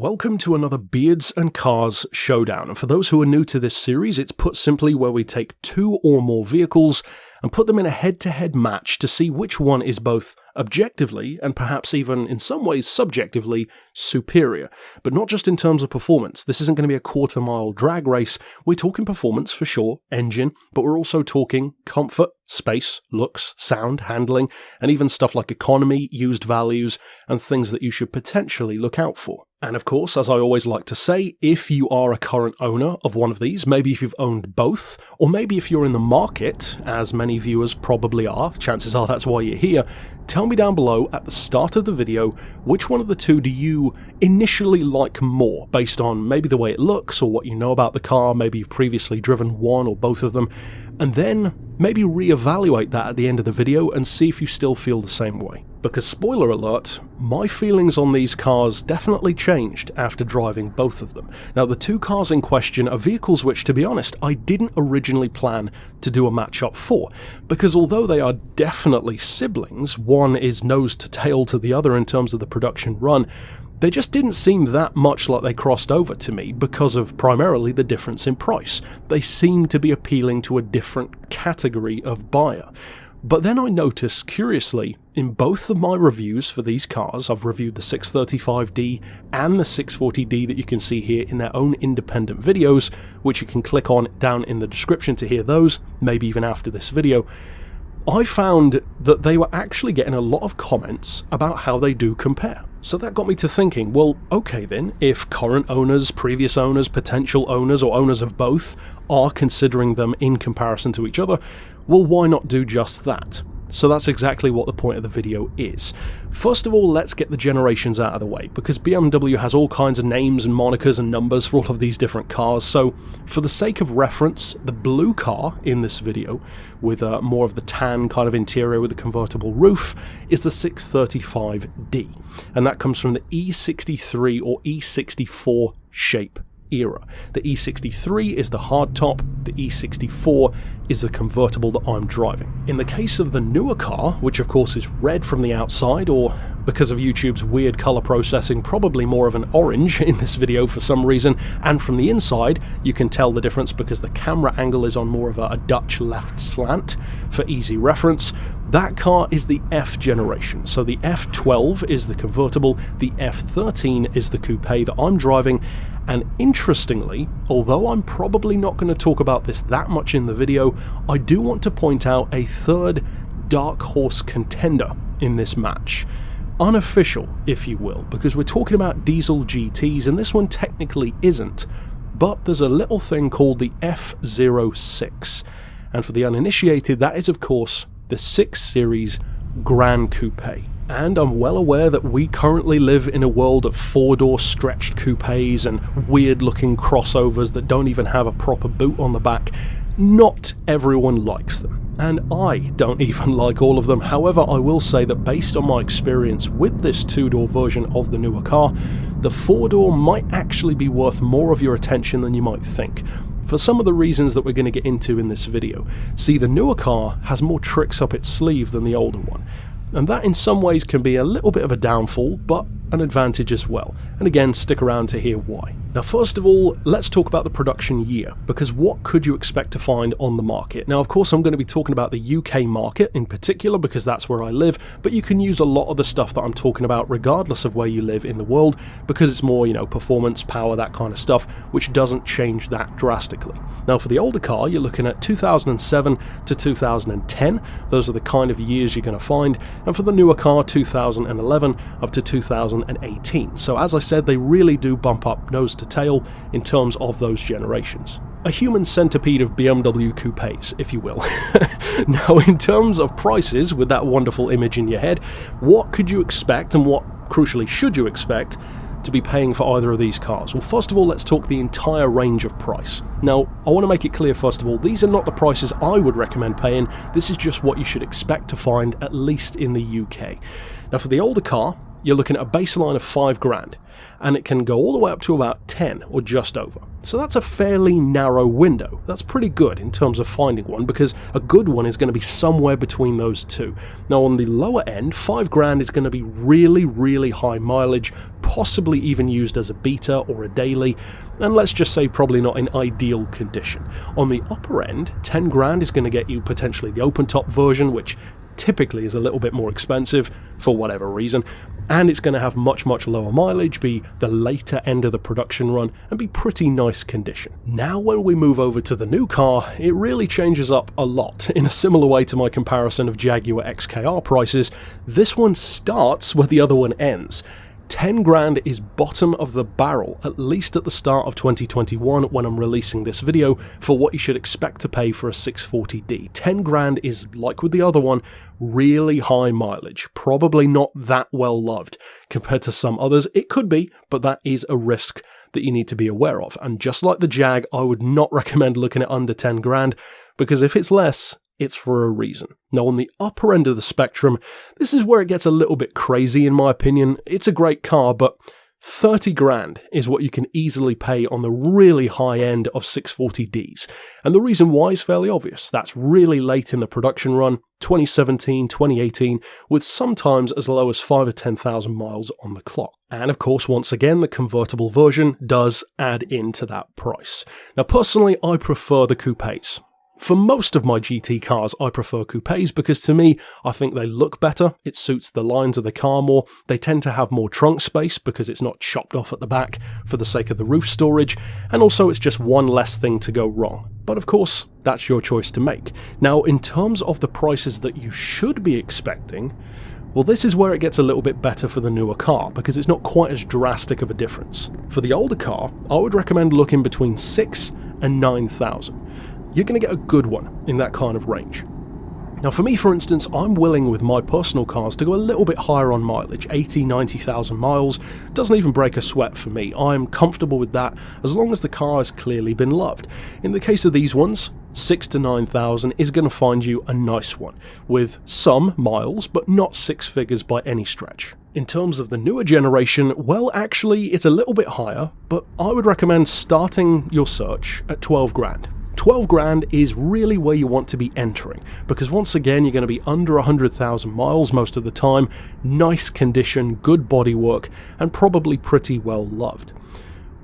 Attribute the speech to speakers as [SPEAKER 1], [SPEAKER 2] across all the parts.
[SPEAKER 1] Welcome to another Beards and Cars Showdown, and for those who are new to this series, it's put simply where we take two or more vehicles and put them in a head-to-head match to see which one is both objectively and perhaps even in some ways subjectively superior. But not just in terms of performance. This isn't going to be a quarter-mile drag race. We're talking performance for sure, engine, but we're also talking comfort, space, looks, sound, handling, and even stuff like economy, used values, and things that you should potentially look out for. And of course, as I always like to say, if you are a current owner of one of these, maybe if you've owned both, or maybe if you're in the market, as many viewers probably are, chances are that's why you're here, tell me down below at the start of the video, which one of the two do you initially like more, based on maybe the way it looks, or what you know about the car, maybe you've previously driven one or both of them, and then maybe reevaluate that at the end of the video and see if you still feel the same way. Because spoiler alert, my feelings on these cars definitely changed after driving both of them. Now the two cars in question are vehicles which, to be honest, I didn't originally plan to do a matchup for, because although they are definitely siblings, one is nose to tail to the other in terms of the production run, they just didn't seem that much like they crossed over to me because of primarily the difference in price. They seemed to be appealing to a different category of buyer. But then I noticed, curiously, in both of my reviews for these cars, I've reviewed the 635d and the 640d that you can see here in their own independent videos, which you can click on down in the description to hear those, maybe even after this video. I found that they were actually getting a lot of comments about how they do compare. So that got me to thinking, well, okay then, if current owners, previous owners, potential owners, or owners of both are considering them in comparison to each other, well, why not do just that? So that's exactly what the point of the video is. First of all, let's get the generations out of the way, because BMW has all kinds of names and monikers and numbers for all of these different cars, so for the sake of reference, the blue car in this video, with more of the tan kind of interior with a convertible roof, is the 635d, and that comes from the E63 or E64 shape era. The E63 is the hardtop, the E64 is the convertible that I'm driving. In the case of the newer car, which of course is red from the outside, or because of YouTube's weird color processing, probably more of an orange in this video for some reason, and from the inside you can tell the difference because the camera angle is on more of a Dutch left slant for easy reference. That car is the F generation, so the F12 is the convertible, the F13 is the coupe that I'm driving, and interestingly, although I'm probably not going to talk about this that much in the video, I do want to point out a third dark horse contender in this match. Unofficial, if you will, because we're talking about diesel GTs, and this one technically isn't, but there's a little thing called the F06, and for the uninitiated, that is of course the 6 Series Grand Coupe. And I'm well aware that we currently live in a world of 4-door stretched coupes and weird looking crossovers that don't even have a proper boot on the back. Not everyone likes them, and I don't even like all of them. However, I will say that based on my experience with this 2-door version of the newer car, the 4-door might actually be worth more of your attention than you might think, for some of the reasons that we're going to get into in this video. See, the newer car has more tricks up its sleeve than the older one, and that in some ways can be a little bit of a downfall, but an advantage as well. And again, stick around to hear why. Now first of all, let's talk about the production year, because what could you expect to find on the market? Now of course I'm going to be talking about the UK market in particular, because that's where I live, but you can use a lot of the stuff that I'm talking about regardless of where you live in the world, because it's more, you know, performance, power, that kind of stuff, which doesn't change that drastically. Now for the older car, you're looking at 2007 to 2010, those are the kind of years you're going to find, and for the newer car, 2011 up to 2018. So as I said, they really do bump up nose to tail in terms of those generations. A human centipede of BMW coupes, if you will. Now, in terms of prices, with that wonderful image in your head, what could you expect, and what, crucially, should you expect to be paying for either of these cars? Well, first of all, let's talk the entire range of price. Now, I want to make it clear, first of all, these are not the prices I would recommend paying. This is just what you should expect to find, at least in the UK. Now, for the older car, you're looking at a baseline of 5 grand, and it can go all the way up to about 10 or just over. So that's a fairly narrow window. That's pretty good in terms of finding one, because a good one is going to be somewhere between those two. Now on the lower end, 5 grand is going to be really, really high mileage, possibly even used as a beta or a daily, and let's just say probably not in ideal condition. On the upper end, 10 grand is going to get you potentially the open top version, which typically is a little bit more expensive for whatever reason, and it's going to have much lower mileage, be the later end of the production run, and be pretty nice condition. Now when we move over to the new car, it really changes up a lot. In a similar way to my comparison of Jaguar XKR prices, this one starts where the other one ends. 10 grand is bottom of the barrel, at least at the start of 2021 when I'm releasing this video, for what you should expect to pay for a 640d. 10 grand is, like with the other one, really high mileage, probably not that well loved compared to some others. It could be, but that is a risk that you need to be aware of. And just like the Jag, I would not recommend looking at under 10 grand, because if it's less, it's for a reason. Now on the upper end of the spectrum, this is where it gets a little bit crazy in my opinion. It's a great car, but 30 grand is what you can easily pay on the really high end of 640ds. And the reason why is fairly obvious. That's really late in the production run, 2017, 2018, with sometimes as low as 5 or 10,000 miles on the clock. And of course, once again, the convertible version does add into that price. Now personally, I prefer the coupes. For most of my GT cars, I prefer coupes because to me, I think they look better, it suits the lines of the car more, they tend to have more trunk space because it's not chopped off at the back for the sake of the roof storage, and also it's just one less thing to go wrong. But of course, that's your choice to make. Now, in terms of the prices that you should be expecting, well, this is where it gets a little bit better for the newer car, because it's not quite as drastic of a difference. For the older car, I would recommend looking between 6,000 and 9,000. You're going to get a good one in that kind of range. Now for me, for instance, I'm willing with my personal cars to go a little bit higher on mileage, 80, 90,000 miles, doesn't even break a sweat for me. I'm comfortable with that as long as the car has clearly been loved. In the case of these ones, 6,000 to 9,000 is going to find you a nice one, with some miles, but not 6 figures by any stretch. In terms of the newer generation, well actually it's a little bit higher, but I would recommend starting your search at 12 grand. 12 grand is really where you want to be entering, because once again you're going to be under 100,000 miles most of the time, nice condition, good bodywork, and probably pretty well loved.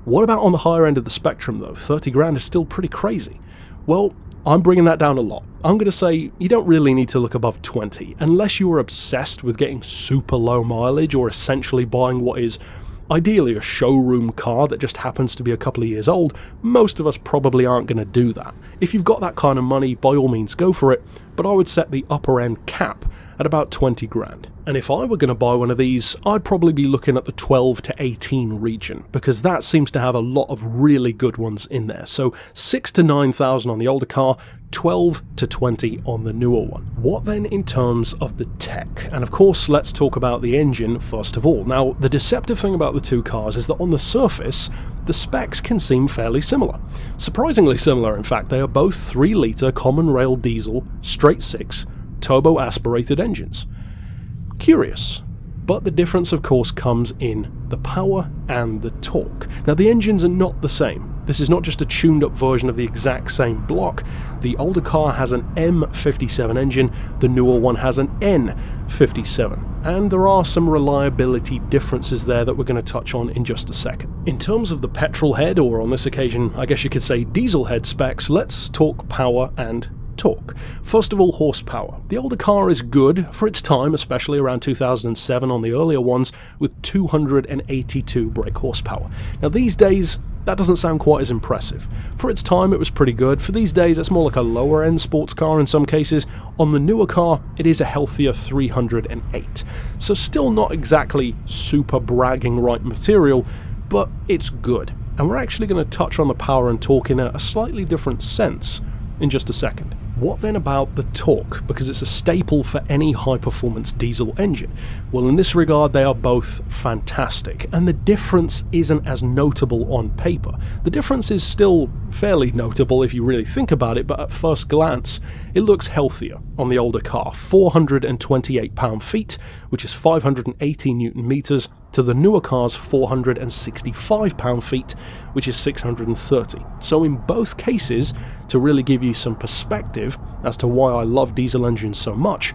[SPEAKER 1] What about on the higher end of the spectrum though? 30 grand is still pretty crazy. Well, I'm bringing that down a lot. I'm going to say you don't really need to look above 20, unless you are obsessed with getting super low mileage or essentially buying what is ideally a showroom car that just happens to be a couple of years old. Most of us probably aren't going to do that. If you've got that kind of money, by all means go for it, but I would set the upper end cap at about 20 grand. And if I were going to buy one of these, I'd probably be looking at the 12 to 18 region, because that seems to have a lot of really good ones in there. So 6,000 to 9,000 on the older car, 12 to 20 on the newer one. What then in terms of the tech? And of course, let's talk about the engine first of all. Now, the deceptive thing about the two cars is that on the surface, the specs can seem fairly similar. Surprisingly similar, in fact. They are both 3-litre common rail diesel, straight 6, turbo aspirated engines. Curious. But the difference of course comes in the power and the torque. Now the engines are not the same. This is not just a tuned up version of the exact same block. The older car has an M57 engine, the newer one has an N57. And there are some reliability differences there that we're going to touch on in just a second. In terms of the petrol head, or on this occasion I guess you could say diesel head specs, let's talk power and torque. First of all, horsepower. The older car is good for its time, especially around 2007 on the earlier ones, with 282 brake horsepower. Now these days, that doesn't sound quite as impressive. For its time, it was pretty good. For these days, it's more like a lower end sports car in some cases. On the newer car, it is a healthier 308. So still not exactly super bragging right material, but it's good. And we're actually going to touch on the power and torque in a slightly different sense in just a second. What then about the torque? Because it's a staple for any high-performance diesel engine. Well, in this regard, they are both fantastic, and the difference isn't as notable on paper. The difference is still fairly notable if you really think about it, but at first glance, it looks healthier on the older car. 428 pound-feet, which is 580 newton-meters, to the newer car's 465 pound-feet, which is 630. So in both cases, to really give you some perspective as to why I love diesel engines so much,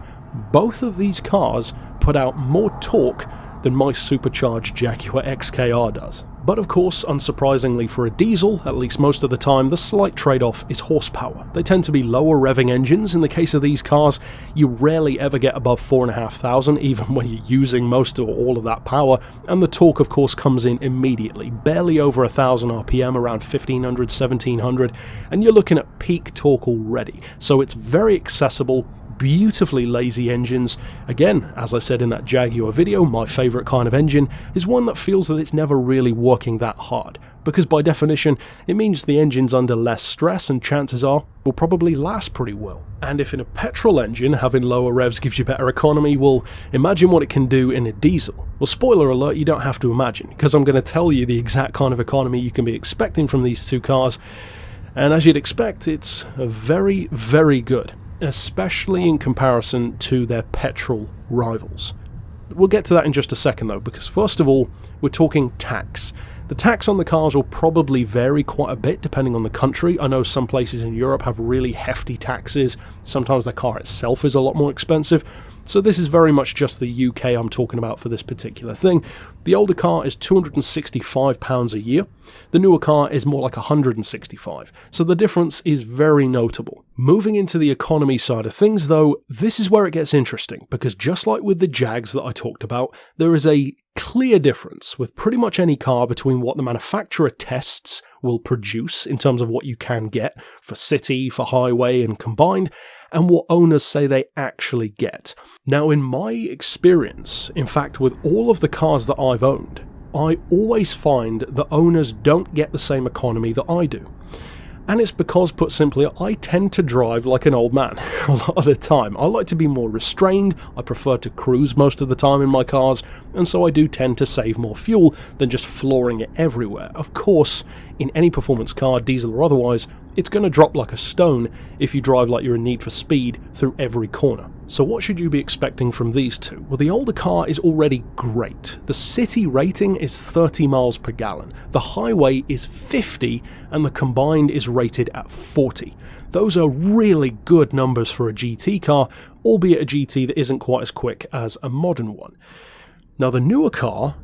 [SPEAKER 1] both of these cars put out more torque than my supercharged Jaguar XKR does. But of course, unsurprisingly for a diesel, at least most of the time, the slight trade-off is horsepower. They tend to be lower revving engines. In the case of these cars, you rarely ever get above 4,500, even when you're using most or all of that power, and the torque of course comes in immediately, barely over 1,000 RPM, around 1,500, 1,700, and you're looking at peak torque already. So it's very accessible, beautifully lazy engines. Again, as I said in that Jaguar video, my favourite kind of engine is one that feels that it's never really working that hard, because by definition it means the engine's under less stress and chances are will probably last pretty well. And if in a petrol engine having lower revs gives you better economy, well, imagine what it can do in a diesel. Well, spoiler alert, you don't have to imagine, because I'm going to tell you the exact kind of economy you can be expecting from these two cars, and as you'd expect, it's very, very good, especially in comparison to their petrol rivals. We'll get to that in just a second though, because first of all, we're talking tax. The tax on the cars will probably vary quite a bit depending on the country. I know some places in Europe have really hefty taxes. Sometimes the car itself is a lot more expensive. So this is very much just the UK I'm talking about for this particular thing. The older car is £265 a year. The newer car is more like £165. So the difference is very notable. Moving into the economy side of things though, this is where it gets interesting, because just like with the Jags that I talked about, there is a clear difference with pretty much any car between what the manufacturer tests will produce in terms of what you can get for city, for highway and combined, and what owners say they actually get. Now, in my experience, in fact, with all of the cars that I've owned, I always find that owners don't get the same economy that I do. And it's because, put simply, I tend to drive like an old man a lot of the time. I like to be more restrained, I prefer to cruise most of the time in my cars, and so I do tend to save more fuel than just flooring it everywhere. Of course, in any performance car, diesel or otherwise, it's going to drop like a stone if you drive like you're in Need for Speed through every corner. So what should you be expecting from these two? Well, the older car is already great. The city rating is 30 miles per gallon. The highway is 50 and the combined is rated at 40. Those are really good numbers for a GT car, albeit a GT that isn't quite as quick as a modern one. Now the newer car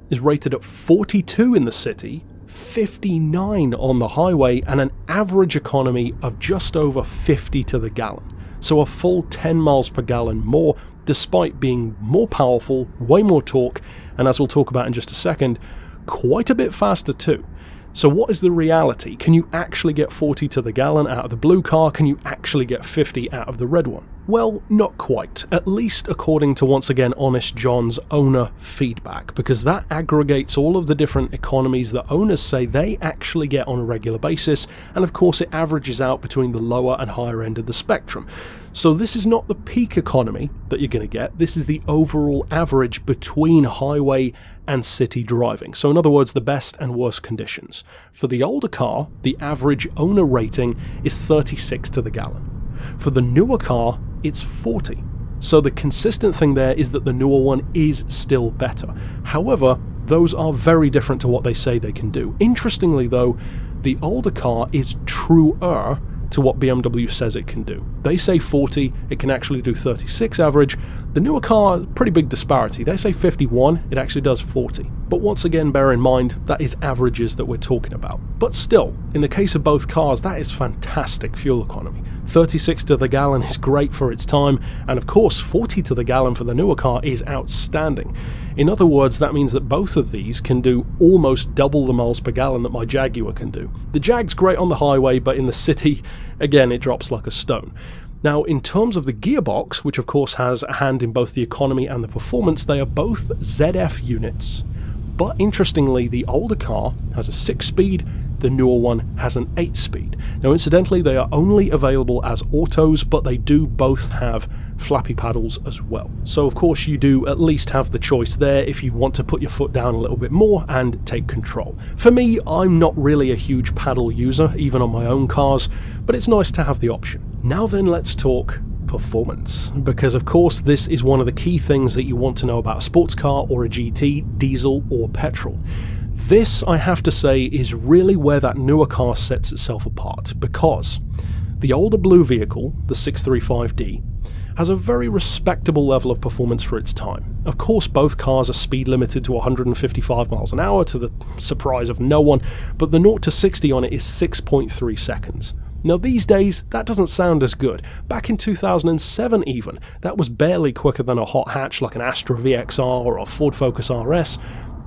[SPEAKER 1] is rated at 42 in the city, 59 on the highway, and an average economy of just over 50 to the gallon. So a full 10 miles per gallon more, despite being more powerful, way more torque, and as we'll talk about in just a second, quite a bit faster too. So what is the reality? Can you actually get 40 to the gallon out of the blue car? Can you actually get 50 out of the red one? Well, not quite, at least according to, once again, Honest John's owner feedback, because that aggregates all of the different economies that owners say they actually get on a regular basis, and of course it averages out between the lower and higher end of the spectrum. So this is not the peak economy that you're going to get, this is the overall average between highway and city driving. So in other words, the best and worst conditions. For the older car, the average owner rating is 36 to the gallon. For the newer car, it's 40. So the consistent thing there is that the newer one is still better. However, those are very different to what they say they can do. Interestingly though, the older car is truer to what BMW says it can do. They say 40, it can actually do 36 average. The newer car, pretty big disparity. They say 51, it actually does 40. But once again, bear in mind, that is averages that we're talking about. But still, in the case of both cars, that is fantastic fuel economy. 36 to the gallon is great for its time, and of course 40 to the gallon for the newer car is outstanding. In other words, that means that both of these can do almost double the miles per gallon that my Jaguar can do. The Jag's great on the highway, but in the city, again, it drops like a stone. Now, in terms of the gearbox, which of course has a hand in both the economy and the performance, they are both ZF units. But interestingly, the older car has a 6-speed, the the newer one has an 8-speed. Now incidentally, they are only available as autos, but they do both have flappy paddles as well. So of course you do at least have the choice there if you want to put your foot down a little bit more and take control. For me, I'm not really a huge paddle user, even on my own cars, but it's nice to have the option. Now then, let's talk performance, because of course this is one of the key things that you want to know about a sports car or a GT, diesel or petrol. This, I have to say, is really where that newer car sets itself apart, because the older blue vehicle, the 635d, has a very respectable level of performance for its time. Of course, both cars are speed limited to 155 miles an hour, to the surprise of no one, but the 0 to 60 on it is 6.3 seconds. Now these days, that doesn't sound as good. Back in 2007 even, that was barely quicker than a hot hatch like an Astra VXR or a Ford Focus RS.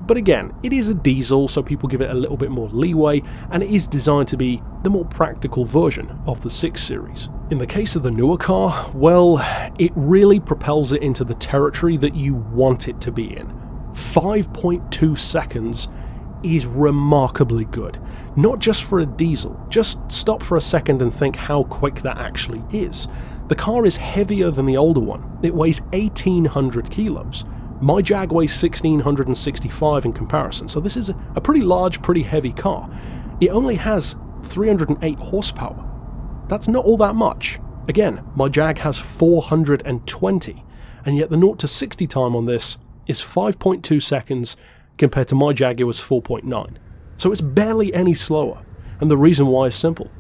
[SPEAKER 1] But again, it is a diesel, so people give it a little bit more leeway, and it is designed to be the more practical version of the 6 Series. In the case of the newer car, well, it really propels it into the territory that you want it to be in. 5.2 seconds is remarkably good. Not just for a diesel, just stop for a second and think how quick that actually is. The car is heavier than the older one. It weighs 1,800 kilos. My Jag weighs 1,665 in comparison, so this is a pretty large, pretty heavy car. It only has 308 horsepower. That's not all that much. Again, my Jag has 420, and yet the 0 to 60 time on this is 5.2 seconds compared to my Jaguar's 4.9. So it's barely any slower, and the reason why is simple.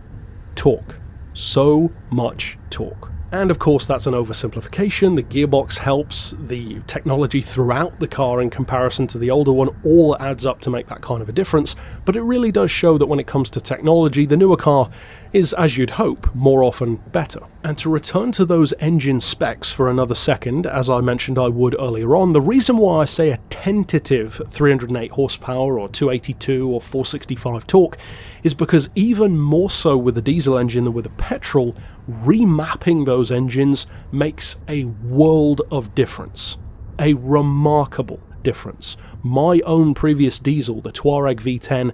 [SPEAKER 1] Torque. So much torque. And of course that's an oversimplification. The gearbox helps, the technology throughout the car in comparison to the older one all adds up to make that kind of a difference, but it really does show that when it comes to technology, the newer car is, as you'd hope, more often better. And to return to those engine specs for another second, as I mentioned I would earlier on, the reason why I say a tentative 308 horsepower or 282 or 465 torque is because even more so with the diesel engine than with the petrol, remapping those engines makes a world of difference. A remarkable difference. My own previous diesel, the Touareg V10,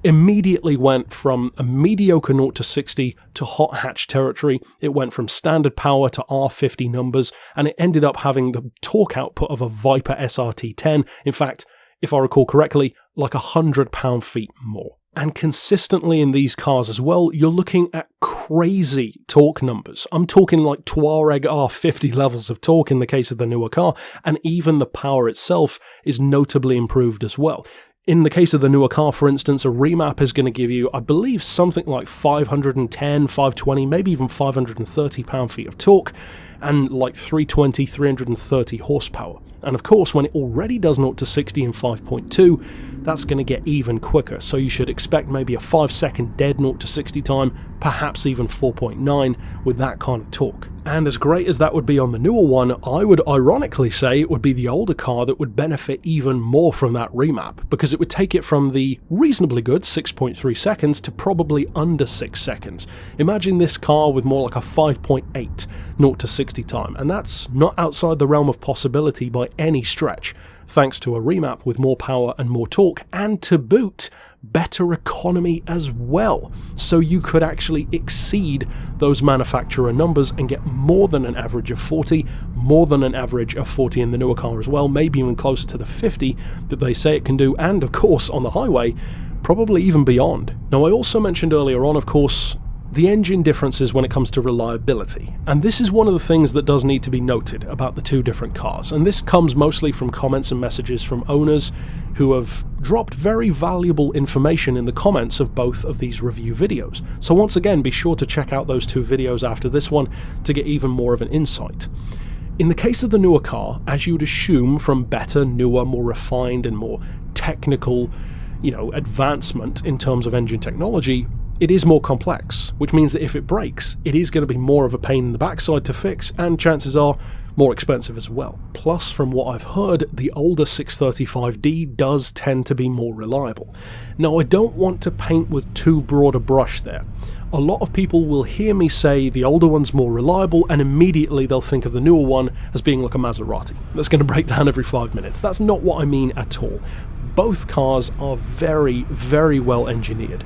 [SPEAKER 1] immediately went from a mediocre 0 to 60 to hot hatch territory. It went from standard power to R50 numbers, and it ended up having the torque output of a Viper SRT10. In fact, if I recall correctly, like 100 pound-feet more. And consistently in these cars as well, you're looking at crazy torque numbers. I'm talking like Touareg R50 levels of torque in the case of the newer car, and even the power itself is notably improved as well. In the case of the newer car, for instance, a remap is going to give you, I believe, something like 510, 520, maybe even 530 pound-feet of torque, and like 320, 330 horsepower. And of course, when it already does 0 to 60 in 5.2, that's going to get even quicker, so you should expect maybe a 5-second dead 0 to 60 time, perhaps even 4.9 with that kind of torque. And as great as that would be on the newer one, I would ironically say it would be the older car that would benefit even more from that remap, because it would take it from the reasonably good 6.3 seconds to probably under 6 seconds. Imagine this car with more like a 5.8 0 to 60 time, and that's not outside the realm of possibility by any stretch, thanks to a remap with more power and more torque, and to boot, better economy as well. So you could actually exceed those manufacturer numbers and get more than an average of 40, more than an average of 40 in the newer car as well, maybe even closer to the 50 that they say it can do, and of course on the highway, probably even beyond. Now I also mentioned earlier on, of course, the engine differences when it comes to reliability, and this is one of the things that does need to be noted about the two different cars, and this comes mostly from comments and messages from owners who have dropped very valuable information in the comments of both of these review videos. So once again, be sure to check out those two videos after this one to get even more of an insight. In the case of the newer car, as you would assume from better, newer, more refined and more technical, advancement in terms of engine technology, it is more complex, which means that if it breaks, it is going to be more of a pain in the backside to fix, and chances are more expensive as well. Plus, from what I've heard, the older 635d does tend to be more reliable. Now, I don't want to paint with too broad a brush there. A lot of people will hear me say the older one's more reliable, and immediately they'll think of the newer one as being like a Maserati that's going to break down every 5 minutes. That's not what I mean at all. Both cars are very, very well engineered.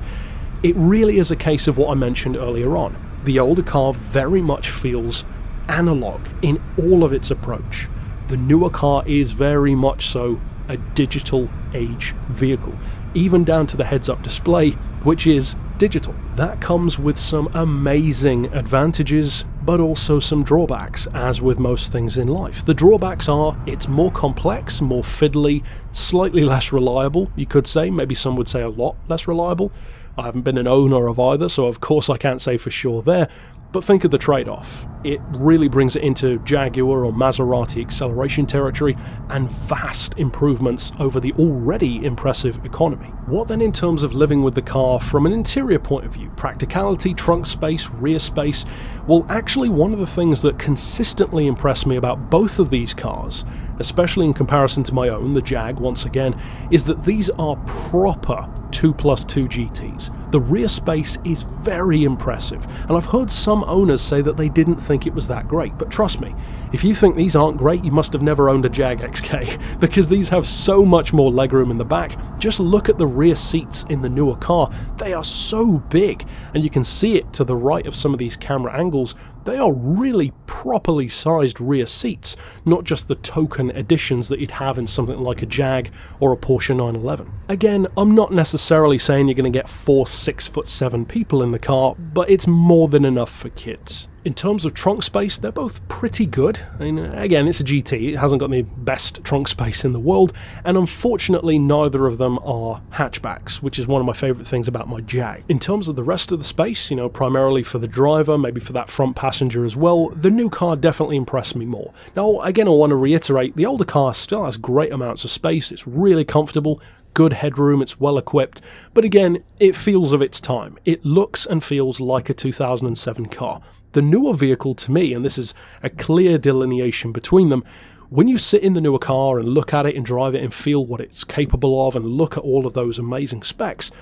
[SPEAKER 1] It really is a case of what I mentioned earlier on. The older car very much feels analog in all of its approach. The newer car is very much so a digital age vehicle, even down to the heads-up display, which is digital. That comes with some amazing advantages, but also some drawbacks, as with most things in life. The drawbacks are it's more complex, more fiddly, slightly less reliable, you could say. Maybe some would say a lot less reliable. I haven't been an owner of either, so of course I can't say for sure there. But think of the trade-off. It really brings it into Jaguar or Maserati acceleration territory, and vast improvements over the already impressive economy. What then in terms of living with the car from an interior point of view? Practicality, trunk space, rear space? Well, actually one of the things that consistently impressed me about both of these cars, especially in comparison to my own, the Jag once again, is that these are proper 2+2 GTs. The rear space is very impressive, and I've heard some owners say that they didn't think it was that great, but trust me, if you think these aren't great, you must have never owned a Jag XK, because these have so much more legroom in the back. Just look at the rear seats in the newer car. They are so big, and you can see it to the right of some of these camera angles. They are really properly sized rear seats, not just the token additions that you'd have in something like a Jag or a Porsche 911. Again, I'm not necessarily saying you're going to get 4 6'7" people in the car, but it's more than enough for kids. In terms of trunk space, they're both pretty good. I mean, again, it's a GT, it hasn't got the best trunk space in the world, and unfortunately neither of them are hatchbacks, which is one of my favourite things about my Jag. In terms of the rest of the space, you know, primarily for the driver, maybe for that front passenger as well, the new car definitely impressed me more. Now, again, I want to reiterate, the older car still has great amounts of space, it's really comfortable, good headroom, it's well equipped, but again, it feels of its time. It looks and feels like a 2007 car. The newer vehicle to me, and this is a clear delineation between them, when you sit in the newer car and look at it and drive it and feel what it's capable of and look at all of those amazing specs,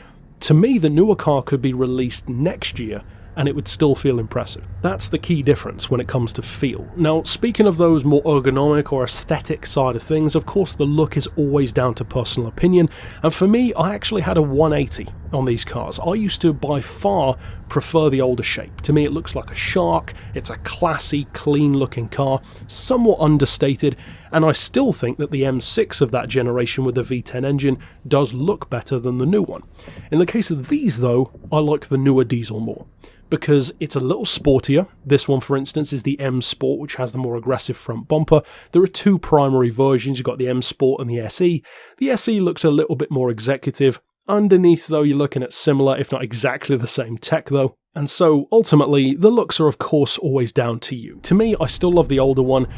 [SPEAKER 1] to me the newer car could be released next year and it would still feel impressive. That's the key difference when it comes to feel. Now, speaking of those more ergonomic or aesthetic side of things, of course the look is always down to personal opinion, and for me, I actually had a 180 on these cars. I used to by far prefer the older shape. To me it looks like a shark, it's a classy, clean looking car, somewhat understated, and I still think that the M6 of that generation with the V10 engine does look better than the new one. In the case of these though, I like the newer diesel more, because it's a little sportier. This one, for instance, is the M Sport, which has the more aggressive front bumper. There are two primary versions. You've got the M Sport and the SE. The SE looks a little bit more executive. Underneath, though, you're looking at similar, if not exactly the same tech, though. And so, ultimately, the looks are, of course, always down to you. To me, I still love the older one,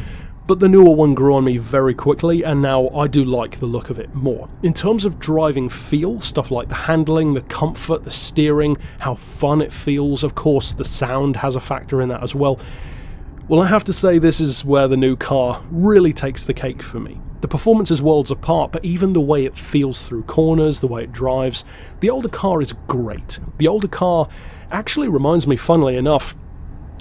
[SPEAKER 1] but the newer one grew on me very quickly, and now I do like the look of it more. In terms of driving feel, stuff like the handling, the comfort, the steering, how fun it feels, of course the sound has a factor in that as well. Well, I have to say this is where the new car really takes the cake for me. The performance is worlds apart, but even the way it feels through corners, the way it drives, the older car is great. The older car actually reminds me, funnily enough,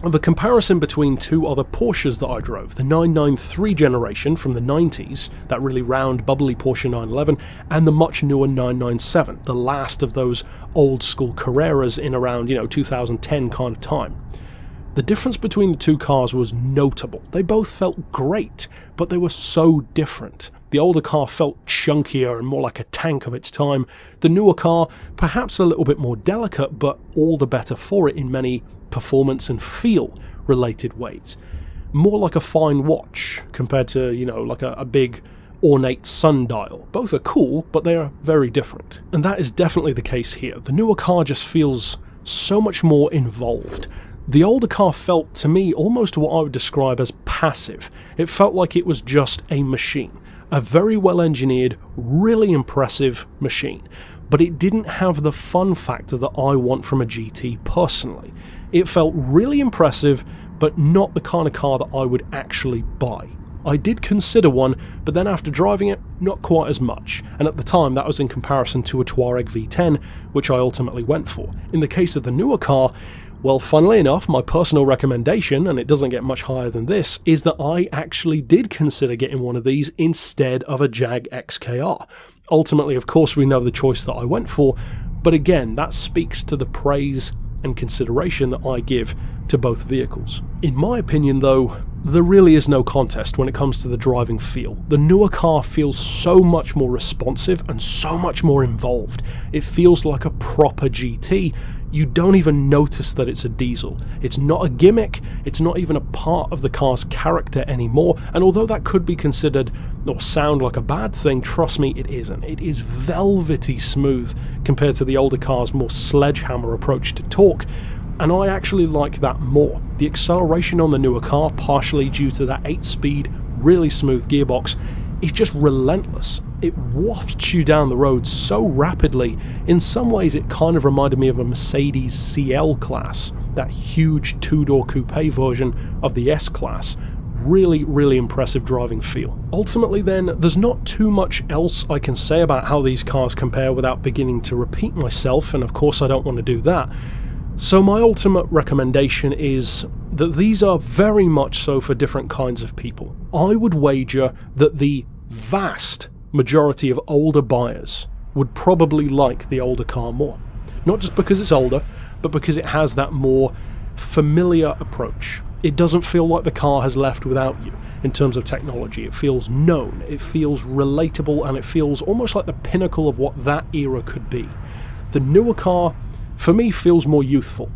[SPEAKER 1] of a comparison between two other Porsches that I drove, the 993 generation from the 90s, that really round, bubbly Porsche 911, and the much newer 997, the last of those old school Carreras in around, 2010 kind of time. The difference between the two cars was notable. They both felt great, but they were so different. The older car felt chunkier and more like a tank of its time. The newer car, perhaps a little bit more delicate, but all the better for it in many performance and feel related ways. More like a fine watch compared to, like a big ornate sundial. Both are cool, but they are very different. And that is definitely the case here. The newer car just feels so much more involved. The older car felt, to me, almost what I would describe as passive. It felt like it was just a machine. A very well engineered, really impressive machine. But it didn't have the fun factor that I want from a GT personally. It felt really impressive, but not the kind of car that I would actually buy. I did consider one, but then after driving it, not quite as much, and at the time that was in comparison to a Touareg V10, which I ultimately went for. In the case of the newer car, well, funnily enough, my personal recommendation, and it doesn't get much higher than this, is that I actually did consider getting one of these instead of a Jag XKR. Ultimately, of course, we know the choice that I went for, But again, that speaks to the praise and consideration that I give to both vehicles. In my opinion though, there really is no contest when it comes to the driving feel. The newer car feels so much more responsive and so much more involved. It feels like a proper GT. You don't even notice that it's a diesel. It's not a gimmick, it's not even a part of the car's character anymore, and although that could be considered or sound like a bad thing, trust me, it isn't. It is velvety smooth compared to the older car's more sledgehammer approach to torque, and I actually like that more. The acceleration on the newer car, partially due to that 8-speed, really smooth gearbox, is just relentless. It wafts you down the road so rapidly. In some ways it kind of reminded me of a Mercedes CL class, that huge two-door coupe version of the S-Class. Really impressive driving feel. Ultimately then, there's not too much else I can say about how these cars compare without beginning to repeat myself, and of course I don't want to do that. So my ultimate recommendation is that these are very much so for different kinds of people. I would wager that the vast majority of older buyers would probably like the older car more. Not just because it's older, but because it has that more familiar approach. It doesn't feel like the car has left without you in terms of technology. It feels known, it feels relatable, and it feels almost like the pinnacle of what that era could be. The newer car, for me, feels more youthful.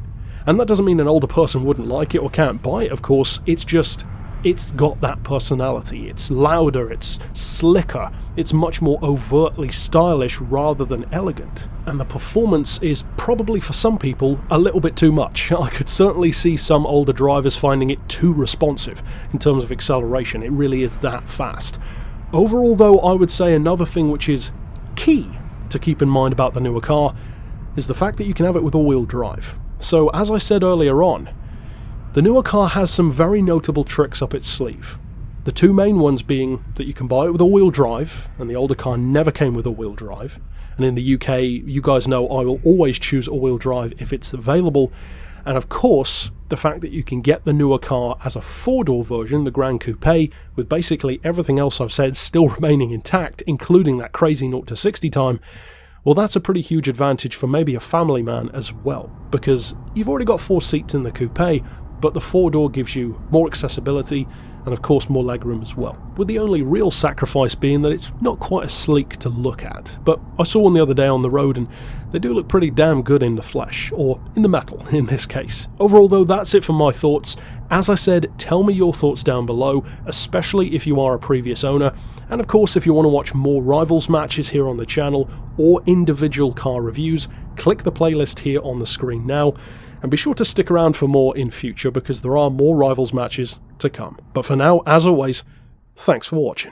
[SPEAKER 1] And that doesn't mean an older person wouldn't like it or can't buy it, of course. It's just, it's got that personality. It's louder, it's slicker, it's much more overtly stylish rather than elegant. And the performance is probably, for some people, a little bit too much. I could certainly see some older drivers finding it too responsive in terms of acceleration. It really is that fast. Overall though, I would say another thing which is key to keep in mind about the newer car is the fact that you can have it with all-wheel drive. So as I said earlier on, the newer car has some very notable tricks up its sleeve. The two main ones being that you can buy it with all-wheel drive, and the older car never came with all-wheel drive. And in the UK, you guys know I will always choose all-wheel drive if it's available. And of course, the fact that you can get the newer car as a four-door version, the Grand Coupe, with basically everything else I've said still remaining intact, including that crazy 0 to 60 time, well, that's a pretty huge advantage for maybe a family man as well, because you've already got 4 seats in the coupe, but the 4-door gives you more accessibility and of course more legroom as well, with the only real sacrifice being that it's not quite as sleek to look at. But I saw one the other day on the road and they do look pretty damn good in the flesh, or in the metal in this case. Overall though, that's it for my thoughts. As I said, tell me your thoughts down below, especially if you are a previous owner, and of course if you want to watch more Rivals matches here on the channel, or individual car reviews, click the playlist here on the screen now, and be sure to stick around for more in future because there are more Rivals matches to come. But for now, as always, thanks for watching.